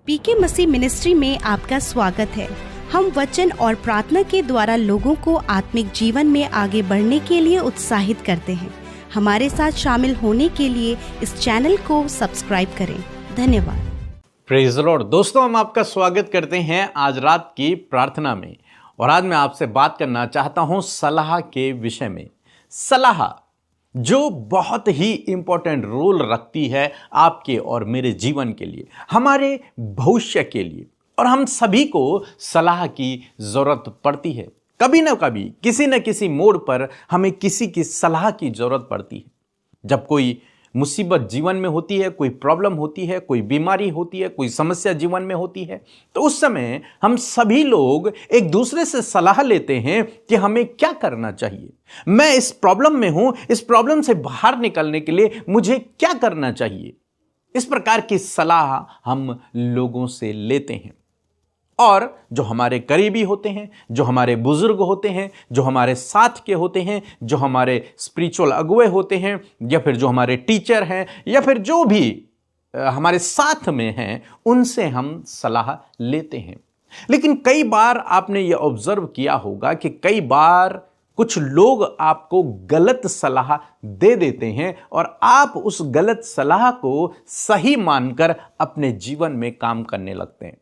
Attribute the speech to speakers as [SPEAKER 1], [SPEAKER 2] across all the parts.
[SPEAKER 1] पीके मसीह ministry में आपका स्वागत है। हम वचन और प्रार्थना के द्वारा लोगों को आत्मिक जीवन में आगे बढ़ने के लिए उत्साहित करते हैं। हमारे साथ शामिल होने के लिए इस चैनल को सब्सक्राइब करें। धन्यवाद।
[SPEAKER 2] Praise the Lord. दोस्तों, हम आपका स्वागत करते हैं आज रात की प्रार्थना में। और आज मैं आपसे बात करना चाहता हूं सलाह के विषय में। सलाह जो बहुत ही इंपॉर्टेंट रोल रखती है आपके और मेरे जीवन के लिए, हमारे भविष्य के लिए। और हम सभी को सलाह की जरूरत पड़ती है। कभी ना कभी किसी न किसी मोड़ पर हमें किसी की सलाह की जरूरत पड़ती है। जब कोई मुसीबत जीवन में होती है, कोई प्रॉब्लम होती है, कोई बीमारी होती है, कोई समस्या जीवन में होती है, तो उस समय हम सभी लोग एक दूसरे से सलाह लेते हैं कि हमें क्या करना चाहिए। मैं इस प्रॉब्लम में हूं, इस प्रॉब्लम से बाहर निकलने के लिए मुझे क्या करना चाहिए। इस प्रकार की सलाह हम लोगों से लेते हैं। और जो हमारे करीबी होते हैं, जो हमारे बुजुर्ग होते हैं, जो हमारे साथ के होते हैं, जो हमारे स्पिरिचुअल अगुवे होते हैं, या फिर जो हमारे टीचर हैं, या फिर जो भी हमारे साथ में हैं, उनसे हम सलाह लेते हैं। लेकिन कई बार आपने यह ऑब्जर्व किया होगा कि कई बार कुछ लोग आपको गलत सलाह दे देते हैं और आप उस गलत सलाह को सही मानकर अपने जीवन में काम करने लगते हैं।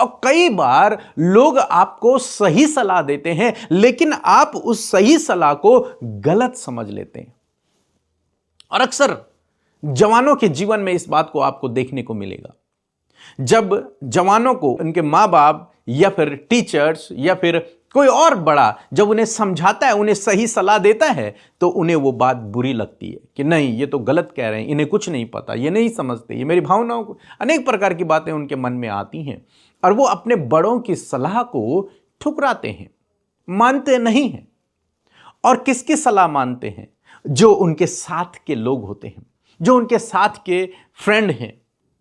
[SPEAKER 2] और कई बार लोग आपको सही सलाह देते हैं, लेकिन आप उस सही सलाह को गलत समझ लेते हैं। और अक्सर जवानों के जीवन में इस बात को आपको देखने को मिलेगा। जब जवानों को उनके माँ बाप या फिर टीचर्स या फिर कोई और बड़ा जब उन्हें समझाता है, उन्हें सही सलाह देता है, तो उन्हें वो बात बुरी लगती है कि नहीं, ये तो गलत कह रहे हैं, इन्हें कुछ नहीं पता, ये नहीं समझते, ये मेरी भावनाओं को, अनेक प्रकार की बातें उनके मन में आती हैं। और वो अपने बड़ों की सलाह को ठुकराते हैं, मानते नहीं हैं। और किसकी सलाह मानते हैं? जो उनके साथ के लोग होते हैं, जो उनके साथ के फ्रेंड हैं,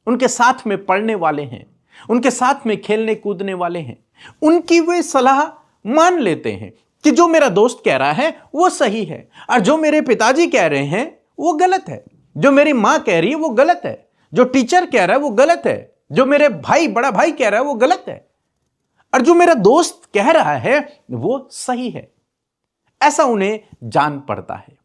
[SPEAKER 2] उनके साथ में पढ़ने वाले हैं, उनके साथ में खेलने कूदने वाले हैं। उनकी वे सलाह मान लेते हैं कि जो मेरा दोस्त कह रहा है वो सही है, और जो मेरे पिताजी कह रहे हैं वो गलत है, जो मेरी मां कह रही है वो गलत है, जो टीचर कह रहा है वो गलत है, जो मेरे भाई बड़ा भाई कह रहा है वो गलत है, और जो मेरा दोस्त कह रहा है वो सही है। ऐसा उन्हें जान पड़ता है।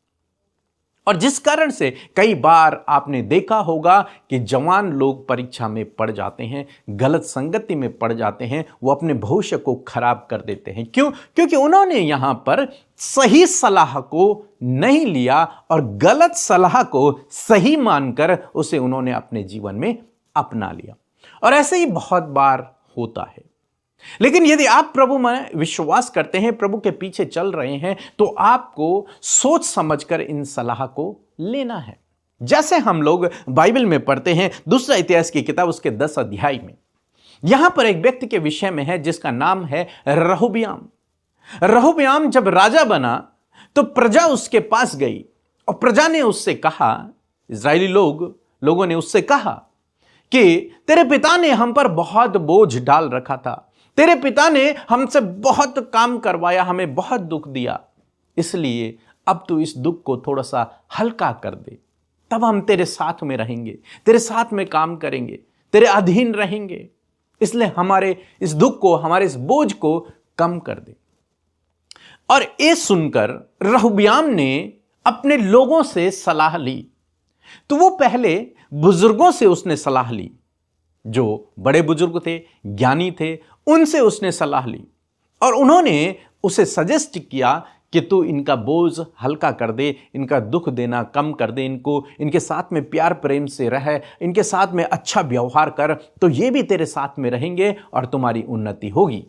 [SPEAKER 2] और जिस कारण से कई बार आपने देखा होगा कि जवान लोग परीक्षा में पड़ जाते हैं, गलत संगति में पड़ जाते हैं, वो अपने भविष्य को खराब कर देते हैं। क्यों? क्योंकि उन्होंने यहां पर सही सलाह को नहीं लिया और गलत सलाह को सही मानकर उसे उन्होंने अपने जीवन में अपना लिया। और ऐसे ही बहुत बार होता है। लेकिन यदि आप प्रभु में विश्वास करते हैं, प्रभु के पीछे चल रहे हैं, तो आपको सोच समझकर इन सलाह को लेना है। जैसे हम लोग बाइबल में पढ़ते हैं, दूसरा इतिहास की किताब उसके 10 अध्याय में, यहां पर एक व्यक्ति के विषय में है जिसका नाम है रहोबियाम। रहोबियाम जब राजा बना तो प्रजा उसके पास गई और प्रजा ने उससे कहा, इजरायली लोगों ने उससे कहा कि तेरे पिता ने हम पर बहुत बोझ डाल रखा था, तेरे पिता ने हमसे बहुत काम करवाया, हमें बहुत दुख दिया, इसलिए अब तू इस दुख को थोड़ा सा हल्का कर दे, तब हम तेरे साथ में रहेंगे, तेरे साथ में काम करेंगे, तेरे अधीन रहेंगे, इसलिए हमारे इस दुख को, हमारे इस बोझ को कम कर दे। और ये सुनकर रहोबियाम ने अपने लोगों से सलाह ली। तो वो पहले बुजुर्गों से उसने सलाह ली, जो बड़े बुजुर्ग थे, ज्ञानी थे, उनसे उसने सलाह ली। और उन्होंने उसे सजेस्ट किया कि तू इनका बोझ हल्का कर दे, इनका दुख देना कम कर दे, इनके साथ में प्यार प्रेम से रह, इनके साथ में अच्छा व्यवहार कर, तो ये भी तेरे साथ में रहेंगे और तुम्हारी उन्नति होगी।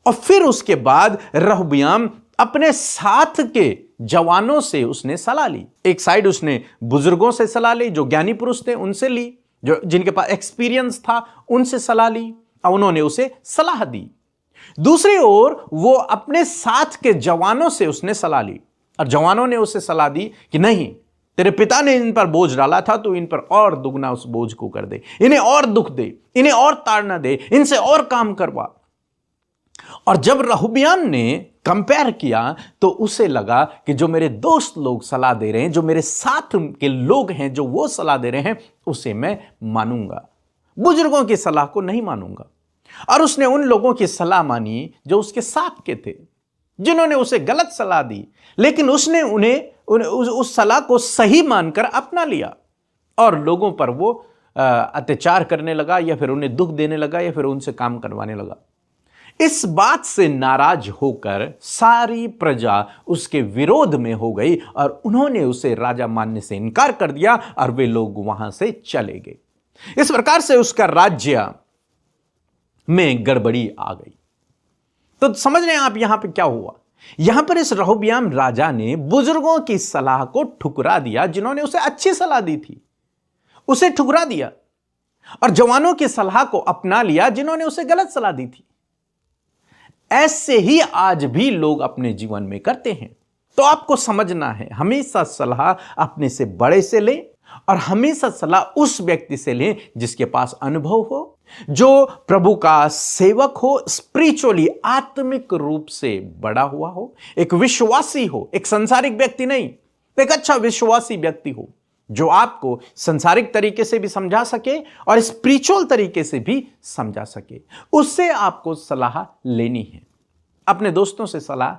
[SPEAKER 2] और फिर उसके बाद रहोबियाम अपने साथ के जवानों से उसने सलाह ली। एक साइड उसने बुजुर्गों से सलाह ली, जो ज्ञानी पुरुष थे उनसे ली, जो जिनके पास एक्सपीरियंस था उनसे सलाह ली, और उन्होंने उसे सलाह दी। दूसरी ओर वो अपने साथ के जवानों से उसने सलाह ली, और जवानों ने उसे सलाह दी कि नहीं, तेरे पिता ने इन पर बोझ डाला था, तो इन पर और दुगना उस बोझ को कर दे, इन्हें और दुख दे, इन्हें और ताड़ना दे, इनसे और काम करवा। और जब रहोबियाम ने कंपेयर किया तो उसे लगा कि जो मेरे दोस्त लोग सलाह दे रहे हैं, जो मेरे साथ के लोग हैं, जो वो सलाह दे रहे हैं, उसे मैं मानूंगा। बुजुर्गों की सलाह को नहीं मानूंगा। और उसने उन लोगों की सलाह मानी जो उसके साथ के थे, जिन्होंने उसे गलत सलाह दी, लेकिन उसने उस सलाह को सही मानकर अपना लिया और लोगों पर वो अत्याचार करने लगा, या फिर उन्हें दुख देने लगा, या फिर उनसे काम करवाने लगा। इस बात से नाराज होकर सारी प्रजा उसके विरोध में हो गई और उन्होंने उसे राजा मानने से इनकार कर दिया और वे लोग वहां से चले गए। इस प्रकार से उसका राज्य में गड़बड़ी आ गई। तो समझ रहे हैं आप यहां पे क्या हुआ? यहां पर इस रहोबियाम राजा ने बुजुर्गों की सलाह को ठुकरा दिया, जिन्होंने उसे अच्छी सलाह दी थी, उसे ठुकरा दिया, और जवानों की सलाह को अपना लिया, जिन्होंने उसे गलत सलाह दी थी। ऐसे ही आज भी लोग अपने जीवन में करते हैं। तो आपको समझना है, हमेशा सलाह अपने से बड़े से लें और हमेशा सलाह उस व्यक्ति से लें जिसके पास अनुभव हो, जो प्रभु का सेवक हो, स्पिरिचुअली आत्मिक रूप से बड़ा हुआ हो, एक विश्वासी हो, एक संसारिक व्यक्ति नहीं, एक अच्छा विश्वासी व्यक्ति हो जो आपको संसारिक तरीके से भी समझा सके और स्पिरिचुअल तरीके से भी समझा सके। उससे आपको सलाह लेनी है। अपने दोस्तों से सलाह,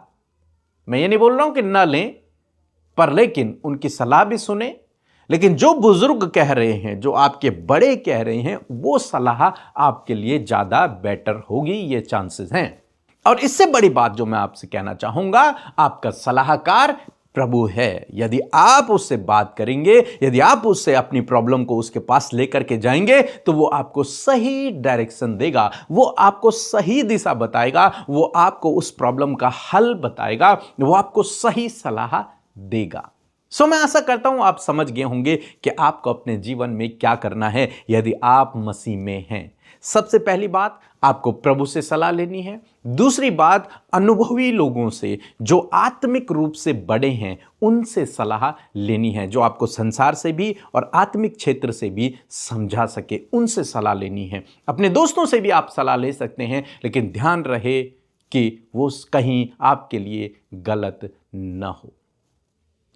[SPEAKER 2] मैं ये नहीं बोल रहा हूं कि ना लें, पर लेकिन उनकी सलाह भी सुने, लेकिन जो बुजुर्ग कह रहे हैं, जो आपके बड़े कह रहे हैं, वो सलाह आपके लिए ज्यादा बेटर होगी, ये चांसेस हैं। और इससे बड़ी बात जो मैं आपसे कहना चाहूंगा, आपका सलाहकार प्रभु है। यदि आप उससे बात करेंगे, यदि आप उससे अपनी प्रॉब्लम को उसके पास लेकर के जाएंगे, तो वो आपको सही डायरेक्शन देगा, वो आपको सही दिशा बताएगा, वो आपको उस प्रॉब्लम का हल बताएगा, वो आपको सही सलाह देगा। मैं आशा करता हूं आप समझ गए होंगे कि आपको अपने जीवन में क्या करना है यदि आप मसीह में हैं। सबसे पहली बात, आपको प्रभु से सलाह लेनी है। दूसरी बात, अनुभवी लोगों से जो आत्मिक रूप से बड़े हैं उनसे सलाह लेनी है, जो आपको संसार से भी और आत्मिक क्षेत्र से भी समझा सके, उनसे सलाह लेनी है। अपने दोस्तों से भी आप सलाह ले सकते हैं, लेकिन ध्यान रहे कि वो कहीं आपके लिए गलत न हो।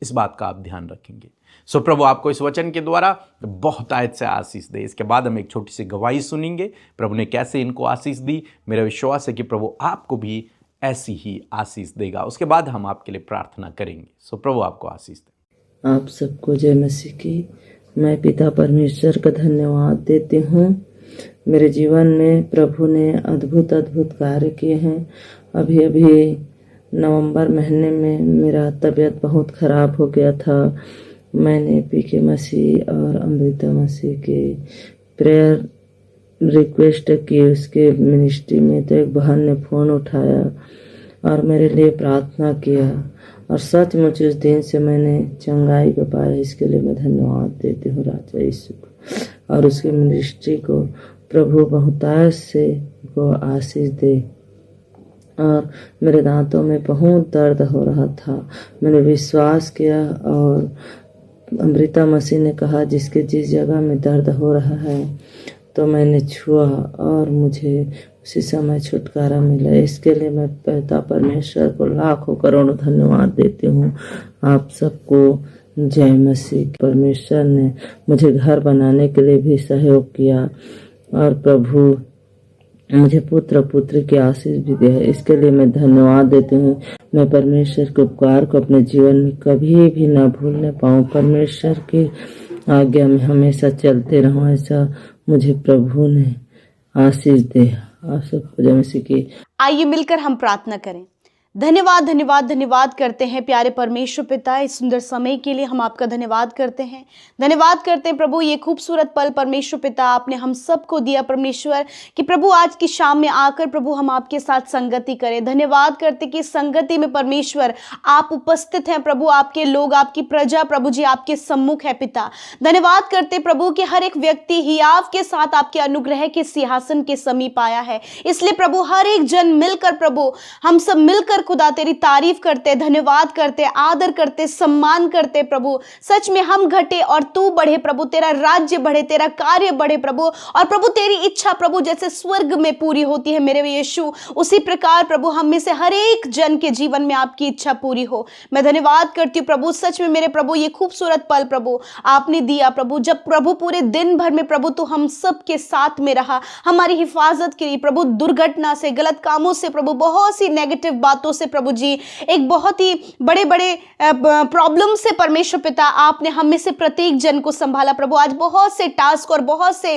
[SPEAKER 2] इस बात का आप ध्यान रखेंगे। प्रभु आपको इस वचन के द्वारा बहुत आयत से आशीष दे। इसके बाद हम एक छोटी सी गवाही सुनेंगे, प्रभु ने कैसे इनको आशीष दी। मेरा विश्वास है कि प्रभु आपको भी ऐसी ही आशीष देगा। उसके बाद हम आपके लिए प्रार्थना करेंगे। प्रभु आपको आशीष दे।
[SPEAKER 3] आप सबको जय मसीह की। मैं पिता परमेश्वर का धन्यवाद देती हूँ। मेरे जीवन में प्रभु ने अद्भुत अद्भुत कार्य किए हैं। अभी अभी नवंबर महीने में मेरा तबीयत बहुत खराब हो गया था। मैंने पीके मसीह और अमृता मसीह के प्रेयर रिक्वेस्ट की उसके मिनिस्ट्री में, तो एक बहन ने फ़ोन उठाया और मेरे लिए प्रार्थना किया, और सचमुच उस दिन से मैंने चंगाई को पाया। इसके लिए मैं धन्यवाद देती हूँ राजा यीशु को और उसके मिनिस्ट्री को। प्रभु बहुतायत से को आशीष दे। और मेरे दांतों में बहुत दर्द हो रहा था। मैंने विश्वास किया और अमृता मसीह ने कहा जिसके जिस जगह में दर्द हो रहा है, तो मैंने छुआ और मुझे उसी समय छुटकारा मिला। इसके लिए मैं पिता परमेश्वर को लाखों करोड़ों धन्यवाद देती हूँ। आप सबको जय मसीह। परमेश्वर ने मुझे घर बनाने के लिए भी सहयोग किया और प्रभु मुझे पुत्र पुत्री की आशीष भी दिया है। इसके लिए मैं धन्यवाद देती हूँ। मैं परमेश्वर के उपकार को अपने जीवन में कभी भी ना भूलने पाऊँ। परमेश्वर की आज्ञा में हमेशा चलते रहूँ, ऐसा मुझे प्रभु ने आशीष दे। आप सबको जय मसीह की।
[SPEAKER 1] आइए मिलकर हम प्रार्थना करें। धन्यवाद धन्यवाद धन्यवाद करते हैं प्यारे परमेश्वर पिता, इस सुंदर समय के लिए हम आपका धन्यवाद करते हैं। धन्यवाद करते हैं प्रभु, ये खूबसूरत पल परमेश्वर पिता आपने हम सबको दिया परमेश्वर, कि प्रभु आज की शाम में आकर प्रभु हम आपके साथ संगति करें। धन्यवाद करते कि संगति में परमेश्वर आप उपस्थित हैं प्रभु, आपके लोग, आपकी प्रजा प्रभु जी आपके सम्मुख है पिता। धन्यवाद करते प्रभु कि हर एक व्यक्ति ही आपके साथ आपके अनुग्रह के सिंहासन के समीप आया है। इसलिए प्रभु हर एक जन मिलकर प्रभु हम सब मिलकर खुदा तेरी तारीफ करते, धन्यवाद करते, आदर करते, सम्मान करते प्रभु। सच में हम घटे और तू बढ़े प्रभु, तेरा राज्य बढ़े, तेरा कार्य बढ़े प्रभु। और प्रभु तेरी इच्छा प्रभु जैसे स्वर्ग में पूरी होती है मेरे यीशु, उसी प्रकार प्रभु हम में से हर एक जन के जीवन में आपकी इच्छा पूरी हो। मैं धन्यवाद करती हूँ प्रभु। सच में मेरे प्रभु ये खूबसूरत पल प्रभु आपने दिया प्रभु, जब प्रभु पूरे दिन भर में प्रभु तू हम सब के साथ में रहा, हमारी हिफाजत करी प्रभु, दुर्घटना से, गलत कामों से प्रभु, बहुत सी नेगेटिव बातों से प्रभु जी, एक बहुत ही बड़े बड़े प्रॉब्लम से परमेश्वर पिता आपने हम में से प्रत्येक जन को संभाला प्रभु। आज बहुत से टास्क और बहुत से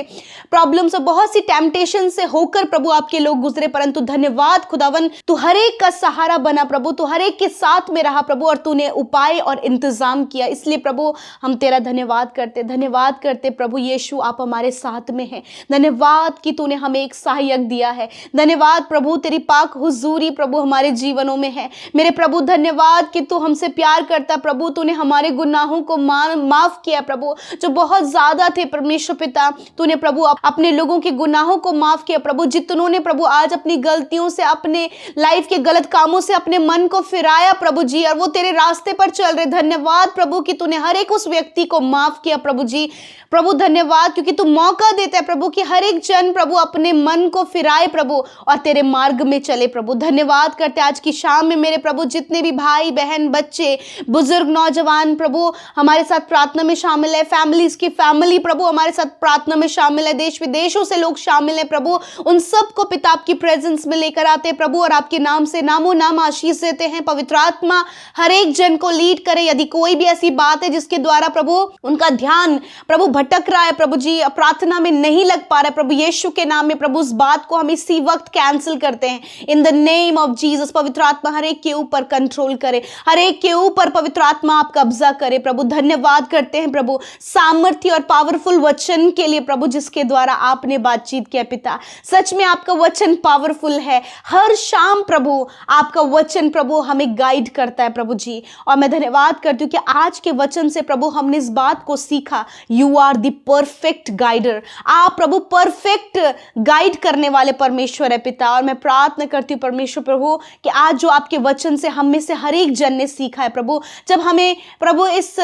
[SPEAKER 1] प्रॉब्लम्स और बहुत सी टेम्पटेशन से होकर प्रभु आपके लोग गुजरे, परंतु धन्यवाद खुदावन तू हर एक का सहारा बना प्रभु, तू हर एक के साथ में रहा प्रभु, और तूने उपाय और इंतजाम किया। इसलिए प्रभु हम तेरा धन्यवाद करते प्रभु यीशु, आप हमारे साथ में हैं। धन्यवाद कि तूने हमें एक सहायक दिया है। धन्यवाद प्रभु तेरी पाक हुजूरी प्रभु हमारे जीवनों में है मेरे प्रभु। धन्यवाद कि तू हमसे प्यार करता प्रभु, तूने हमारे गुनाहों को माफ किया प्रभु, जो बहुत ज्यादा थे परमेश्वर पिता। तूने प्रभु अपने लोगों के गुनाहों को माफ किया प्रभु, जितनों ने प्रभु आज अपनी गलतियों से, अपने लाइफ के गलत कामों से अपने मन को फिराया प्रभु जी, और वो तेरे रास्ते पर चल रहे। धन्यवाद प्रभु कि तूने हर एक उस व्यक्ति को माफ किया प्रभु जी। प्रभु धन्यवाद क्योंकि तू मौका देता है प्रभु कि हर एक जन प्रभु अपने मन को फिराए प्रभु और तेरे मार्ग में चले प्रभु। धन्यवाद करते आज की शाम में मेरे प्रभु जितने भी भाई बहन, बच्चे, बुजुर्ग, नौजवान प्रभु हमारे साथ प्रार्थना में शामिल है, फैमिलीज की फैमिली प्रभु हमारे साथ प्रार्थना में शामिल है, देश विदेशों से लोग शामिल हैं प्रभु, उन सबको पिता आपकी प्रेजेंस में लेकर आते हैं प्रभु, और आपके नाम से नामों नाम आशीष देते हैं। पवित्र आत्मा हर एक जन को लीड करे। यदि कोई भी ऐसी बात है जिसके द्वारा प्रभु उनका ध्यान प्रभु भटक रहा है प्रभु जी, प्रार्थना में नहीं लग पा रहा है प्रभु, यीशु के नाम में प्रभु उस बात को हम इसी वक्त कैंसिल करते हैं in the name of Jesus. पवित्र आत्मा हर एक के ऊपर कंट्रोल करे, हर एक के ऊपर पवित्र आत्मा आप कब्जा करे प्रभु। धन्यवाद करते हैं प्रभु सामर्थ्य और पावरफुल वचन के लिए प्रभु, जिसके द्वारा आपने बातचीत किया पिता। सच में आपका वचन पावरफुल है। हर शाम प्रभु आपका वचन प्रभु हमें गाइड करता है प्रभु जी, और मैं धन्यवाद करती हूँ कि आज के वचन से प्रभु हमने इस बात को सीखा, you are the perfect guider. आप प्रभु परफेक्ट गाइड करने वाले परमेश्वर है पिता, और मैं प्रार्थना करती हूँ परमेश्वर प्रभु कि आज जो आपके वचन से हम में से हर एक जन ने सीखा है प्रभु, जब हमें प्रभु इस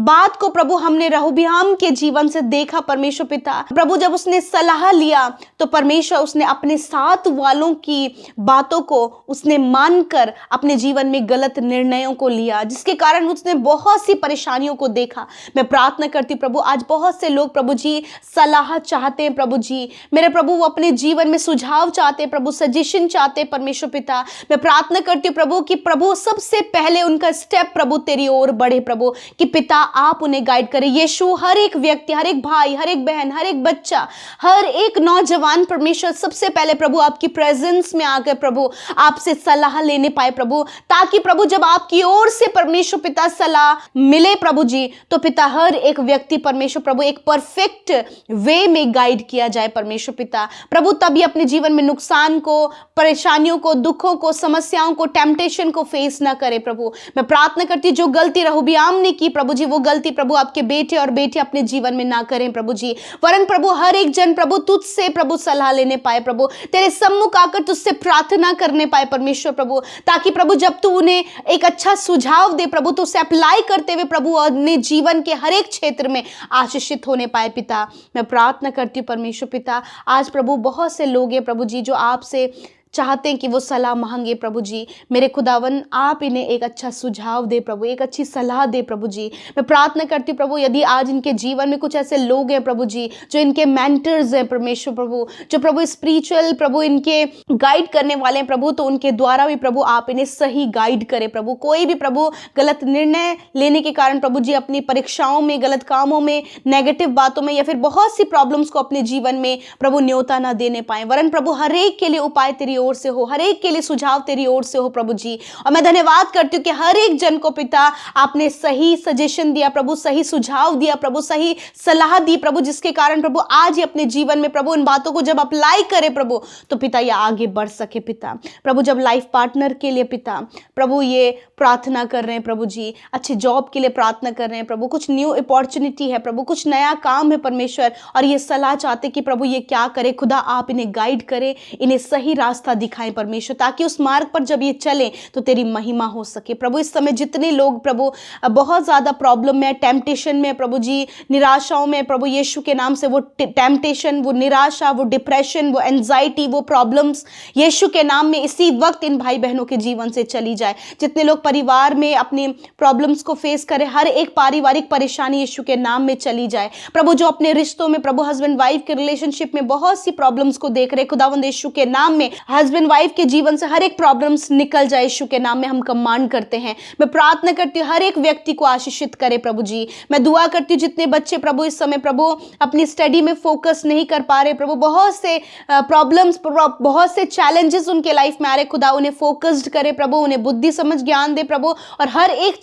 [SPEAKER 1] बात को प्रभु हमने रहोबियाम के जीवन से देखा परमेश्वर पिता प्रभु, जब उसने सलाह लिया तो परमेश्वर उसने अपने साथ वालों की बातों को उसने मानकर अपने जीवन में गलत निर्णयों को लिया, जिसके कारण उसने बहुत सी परेशानियों को देखा। मैं प्रार्थना करती प्रभु आज बहुत से लोग प्रभु जी सलाह चाहते हैं प्रभु जी, मेरे प्रभु वो अपने जीवन में सुझाव चाहते हैं प्रभु, सजेशन चाहते हैं परमेश्वर पिता। मैं प्रार्थना करती हूँ प्रभु कि प्रभु सबसे पहले उनका स्टेप प्रभु तेरी ओर बढ़े प्रभु, कि पिता आप उन्हें गाइड करें। यीशु हर एक व्यक्ति, हर एक भाई, हर एक बहन, हर एक बच्चा, हर एक नौजवान परमेश्वर सबसे पहले प्रभु आपकी प्रेजेंस में आकर प्रभु आपसे सलाह लेने पाए प्रभु, ताकि प्रभु जब आपकी ओर से परमेश्वर पिता सलाह मिले प्रभु जी, तो पिता हर एक व्यक्ति परमेश्वर प्रभु एक परफेक्ट वे में गाइड किया जाए परमेश्वर पिता प्रभु, तभी अपने जीवन में नुकसान को, परेशानियों को, दुखों को, समस्याओं को, टेम्पटेशन को फेस ना करे प्रभु। मैं प्रार्थना करती हूँ जो गलती रहोबियाम ने की प्रभु जी, वो गलती प्रभु आपके बेटे और बेटी अपने जीवन में ना करें प्रभु जी, वरन प्रभु हर एक जन प्रभु तुझसे प्रभु सलाह लेने पाए प्रभु, तेरे सम्मुख आकर तुझसे प्रार्थना करने पाए परमेश्वर प्रभु, ताकि प्रभु जब तू उन्हें एक अच्छा सुझाव दे प्रभु तो उसे अप्लाई करते हुए प्रभु अपने जीवन के हर एक क्षेत्र में आशीषित होने पाए पिता। मैं प्रार्थना करती हूँ परमेश्वर पिता आज प्रभु बहुत से लोग हैं प्रभु जी जो आपसे चाहते हैं कि वो सलाह मांगे प्रभु जी, मेरे खुदावन आप इन्हें एक अच्छा सुझाव दे प्रभु, एक अच्छी सलाह दे प्रभु जी। मैं प्रार्थना करती हूँ प्रभु यदि आज इनके जीवन में कुछ ऐसे लोग हैं प्रभु जी जो इनके मेंटर्स हैं परमेश्वर प्रभु, जो प्रभु स्पिरिचुअल प्रभु इनके गाइड करने वाले हैं प्रभु, तो उनके द्वारा भी प्रभु आप इन्हें सही गाइड करें प्रभु। कोई भी प्रभु गलत निर्णय लेने के कारण प्रभु जी अपनी परीक्षाओं में, गलत कामों में, नेगेटिव बातों में या फिर बहुत सी प्रॉब्लम्स को अपने जीवन में प्रभु न्योता ना देने पाए, वरन प्रभु हर एक के लिए उपाय तेरी ओर से हो, हर एक के लिए सुझाव तेरी ओर से हो प्रभु जी। और मैं धन्यवाद करती हूँ कि हर एक जन को पिता आपने सही सजेशन दिया प्रभु, सही सुझाव दिया प्रभु, सही सलाह दी प्रभु, जिसके कारण प्रभु आज ही अपने जीवन में प्रभु इन बातों को जब अप्लाई करे प्रभु तो पिता ये आगे बढ़ सके पिता प्रभु। जब लाइफ पार्टनर के लिए पिता प्रभु ये प्रार्थना कर रहे हैं प्रभु जी, अच्छे जॉब के लिए प्रार्थना कर रहे हैं प्रभु, कुछ न्यू अपॉर्चुनिटी है प्रभु, कुछ नया काम है परमेश्वर, और ये सलाह चाहते कि प्रभु ये क्या करे, खुदा आप इन्हें गाइड करे, इन्हें सही रास्ता रास्ता दिखाएं परमेश्वर, ताकि उस मार्ग पर जब ये चले तो तेरी महिमा हो सके। प्रभु इस समय जितने लोग प्रभु बहुत ज़्यादा प्रॉब्लम में, टेम्पटेशन में प्रभु जी, निराशाओं में प्रभु यीशु के नाम से, वो टेम्पटेशन, वो निराशा, वो डिप्रेशन, वो एंजाइटी, वो प्रॉब्लम्स यीशु के नाम में इसी वक्त इन भाई बहनों के जीवन से चली जाए। जितने लोग परिवार में अपनी प्रॉब्लम्स को फेस करें, हर एक पारिवारिक परेशानी यीशु के नाम में चली जाए। प्रभु जो अपने रिश्तों में प्रभु हस्बैंड वाइफ के रिलेशनशिप में बहुत सी प्रॉब्लम्स को देख रहे, खुदावंद यीशु के नाम में हस्बैंड वाइफ के जीवन से हर एक प्रॉब्लम्स निकल जाए। यीशु के नाम में हम कमांड करते हैं। मैं प्रार्थना करती हूँ हर एक व्यक्ति को आशीषित करे प्रभु जी। मैं दुआ करती हूँ जितने बच्चे प्रभु इस समय प्रभु अपनी स्टडी में फोकस नहीं कर पा रहे, प्रभु बहुत से प्रॉब्लम्स, बहुत से चैलेंजेस उनके लाइफ में आ रहे, खुदा उन्हें फोकस्ड करे प्रभु, उन्हें बुद्धि समझ ज्ञान दे प्रभु, और हर एक